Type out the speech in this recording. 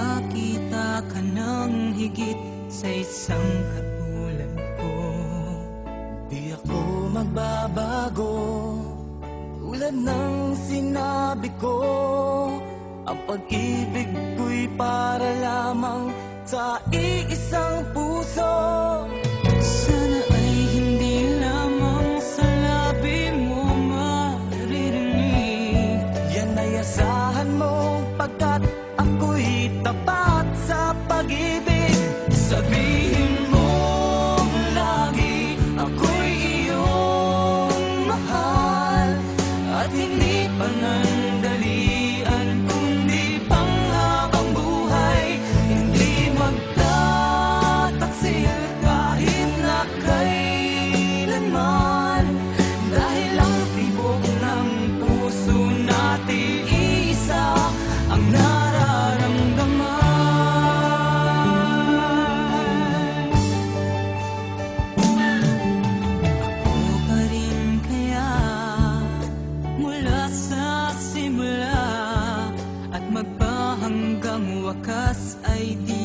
makakita ka ng higit sa isang katulad ko. Di ako magbabago, tulad ng sinabi ko. Ang pag-ibig ko'y para lamang sa iisang puso. Sana ay hindi lamang sa labi mo maririnig. Yan ay asahan mo, pagkat ako'y tapat sa pag-ibig. Sabihin mo lagi ako'y iyong mahal, at hindi panandalian kundi panghabang buhay. Hindi magtataksil kahit na kailanman, dahil ang tibok ng puso natin isa ang nararamdaman. Ako pa rin kaya mula sa simula, at magpahanggang wakas ay di